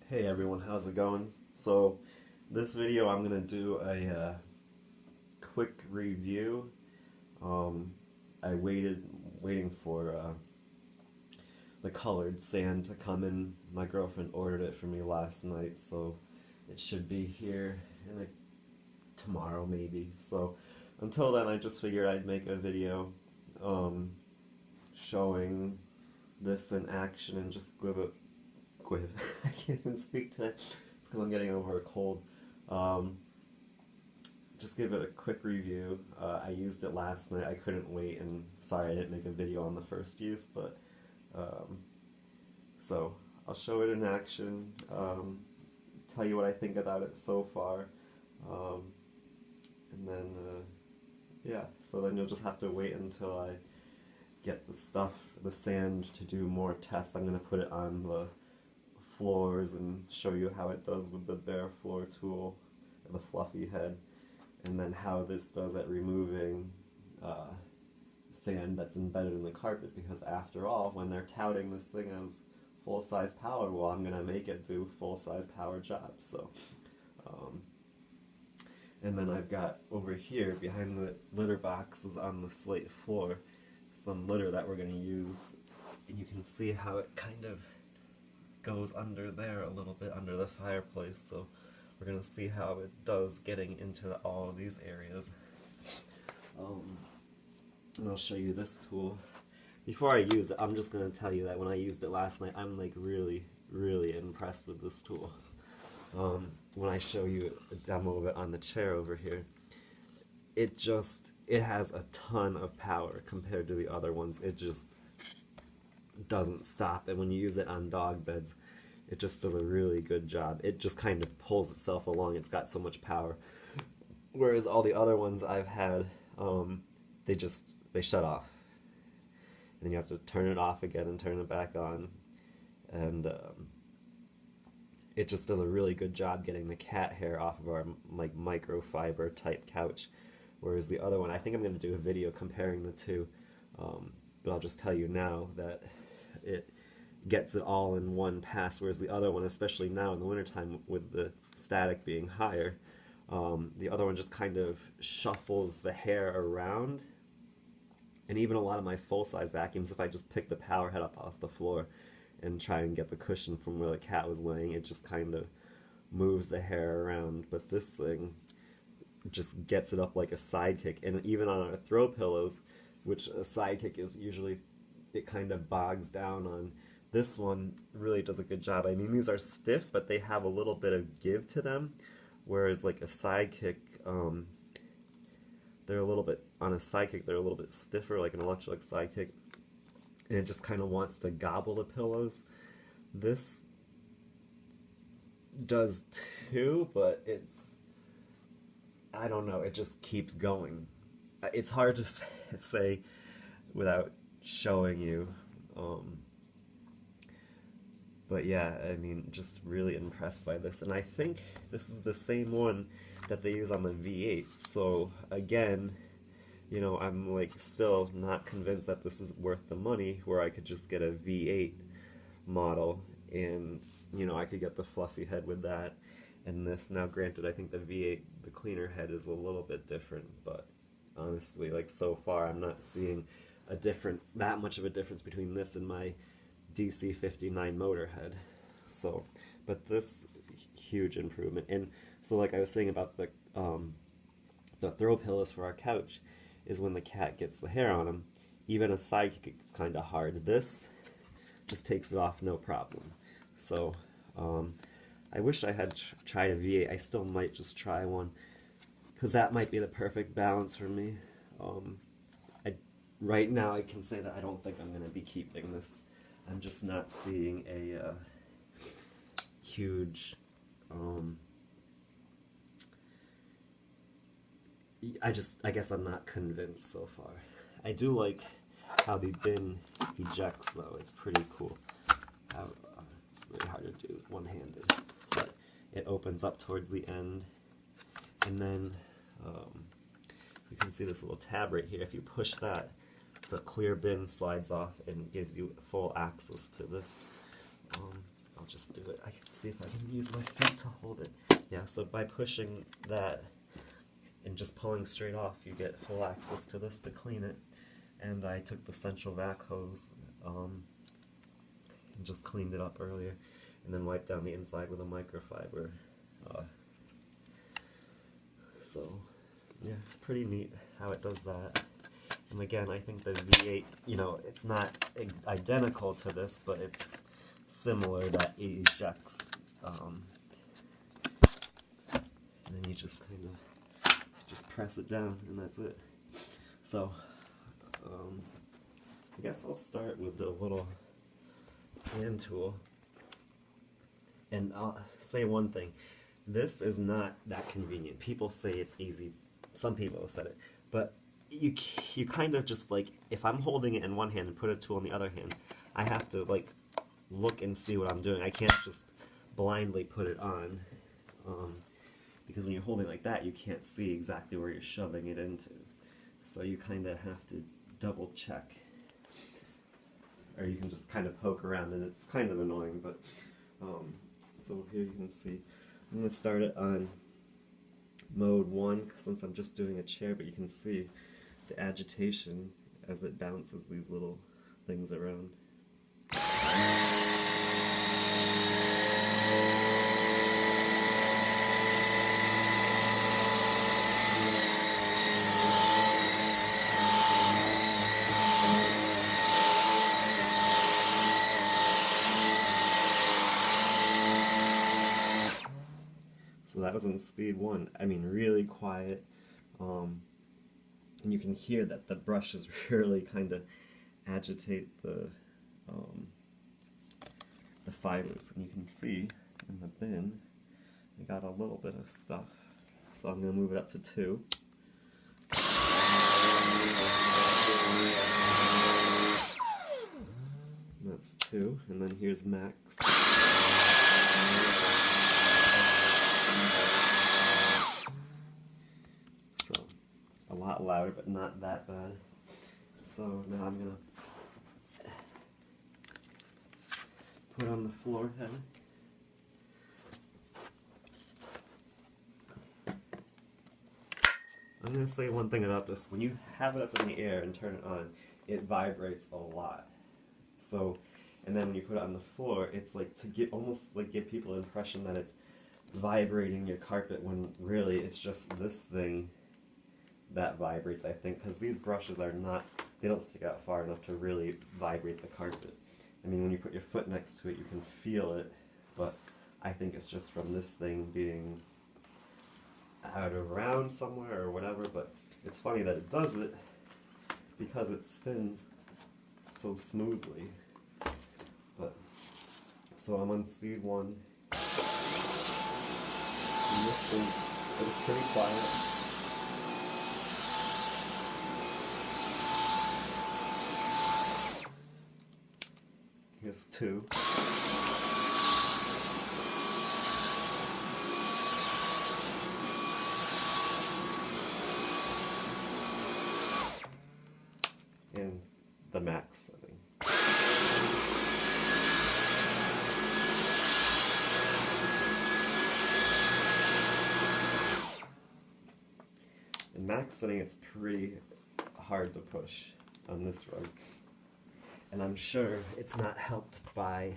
Hey everyone, how's it going? So this video I'm gonna do a quick review. Um, I waiting for the colored sand to come in. My girlfriend ordered it for me last night, so it should be here in like tomorrow maybe. So until then, I just figured I'd make a video showing this in action and just give it. I can't even speak today. It's because I'm getting over a cold. Um, just give it a quick review. I used it last night. I couldn't wait, and sorry I didn't make a video on the first use, but um, so I'll show it in action. Tell you what I think about it so far, um, and then yeah. So then you'll just have to wait until I get the sand to do more tests. I'm gonna put it on the floors and show you how it does with the bare floor tool, the fluffy head, and then how this does at removing sand that's embedded in the carpet, because after all, when they're touting this thing as full-size power, well, I'm gonna make it do full-size power jobs. So and then I've got over here behind the litter boxes on the slate floor some litter that we're gonna use, and you can see how it kind of goes under there a little bit under the fireplace, so we're gonna see how it does getting into all of these areas. And I'll show you this tool. Before I use it, I'm just gonna tell you that when I used it last night, I'm like really impressed with this tool. When I show you a demo of it on the chair over here, it has a ton of power compared to the other ones. It just doesn't stop, and when you use it on dog beds, it just does a really good job. It just kind of pulls itself along. It's got so much power, whereas all the other ones I've had, they shut off, and then you have to turn it off again and turn it back on, and it just does a really good job getting the cat hair off of our like microfiber type couch, whereas the other one, I think I'm going to do a video comparing the two, but I'll just tell you now that it gets it all in one pass, whereas the other one, especially now in the wintertime with the static being higher, the other one just kind of shuffles the hair around. And even a lot of my full-size vacuums, if I just pick the power head up off the floor and try and get the cushion from where the cat was laying, it just kind of moves the hair around. But this thing just gets it up like a sidekick, and even on our throw pillows, which a sidekick is usually, it kind of bogs down on. This one really does a good job. I mean, these are stiff, but they have a little bit of give to them, whereas like a sidekick, they're a little bit, on a sidekick, they're a little bit stiffer, like an electric sidekick, and it just kind of wants to gobble the pillows. This does too, but I don't know, it just keeps going. It's hard to say without showing you, but yeah, I mean, just really impressed by this, and I think this is the same one that they use on the V8, so again, you know, I'm like still not convinced that this is worth the money, where I could just get a V8 model, and you know, I could get the fluffy head with that, and this. Now granted, I think the V8, the cleaner head, is a little bit different, but honestly, like so far, I'm not seeing a difference, that much of a difference between this and my DC59 motor head. So, but this huge improvement. And so, like I was saying about the throw pillows for our couch, is when the cat gets the hair on them, even a sidekick is kind of hard. This just takes it off no problem. So, I wish I had tried a V8. I still might just try one, because that might be the perfect balance for me. Right now I can say that I don't think I'm going to be keeping this. I'm just not seeing a huge, I guess I'm not convinced so far. I do like how the bin ejects though. It's pretty cool. It's really hard to do one-handed, but it opens up towards the end, and then you can see this little tab right here. If you push that, the clear bin slides off and gives you full access to this. I'll just do it. I can see if I can use my feet to hold it. Yeah, so by pushing that and just pulling straight off, you get full access to this to clean it. And I took the central vac hose and just cleaned it up earlier, and then wiped down the inside with a microfiber. So yeah, it's pretty neat how it does that. And again, I think the V8, you know, it's not identical to this, but it's similar, that it ejects. And then you just kind of just press it down, and that's it. So I guess I'll start with the little hand tool. And I'll say one thing. This is not that convenient. People say it's easy. Some people have said it. But you kind of just, like, if I'm holding it in one hand and put a tool in the other hand, I have to, like, look and see what I'm doing. I can't just blindly put it on. Because when you're holding like that, you can't see exactly where you're shoving it into. So you kind of have to double check. Or you can just kind of poke around, and it's kind of annoying, but so here you can see I'm going to start it on mode 1 since I'm just doing a chair, but you can see the agitation as it bounces these little things around. So that was on speed 1. I mean, really quiet, and you can hear that the brushes really kind of agitate the fibers, and you can see in the bin I got a little bit of stuff. So I'm going to move it up to 2. And that's 2, and then here's max. So, a lot louder, but not that bad. So now I'm going to put on the floor head. I'm going to say one thing about this. When you have it up in the air and turn it on, it vibrates a lot. So, and then when you put it on the floor, it's like to get almost like give people the impression that it's vibrating your carpet, when really it's just this thing that vibrates, I think, because these brushes are not, they don't stick out far enough to really vibrate the carpet. I mean, when you put your foot next to it, you can feel it, but I think it's just from this thing being out around somewhere or whatever. But it's funny that it does it because it spins so smoothly. But so I'm on speed 1. And this it was pretty quiet. Here's 2. And the max setting. In max setting, it's pretty hard to push on this rug. And I'm sure it's not helped by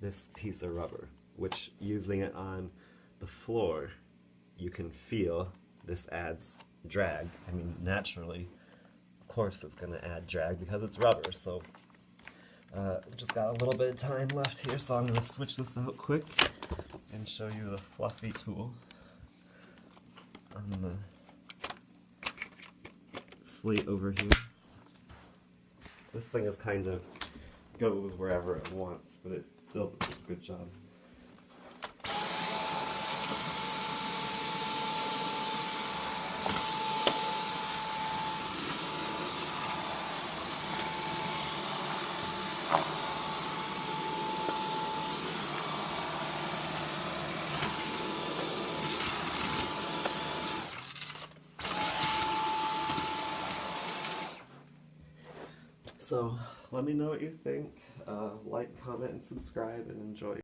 this piece of rubber, which, using it on the floor, you can feel this adds drag. I mean, naturally, of course it's going to add drag because it's rubber. So just got a little bit of time left here, so I'm going to switch this out quick and show you the fluffy tool on the slate over here. This thing is kind of goes wherever it wants, but it does a good job. So let me know what you think. Like, comment, and subscribe, and enjoy.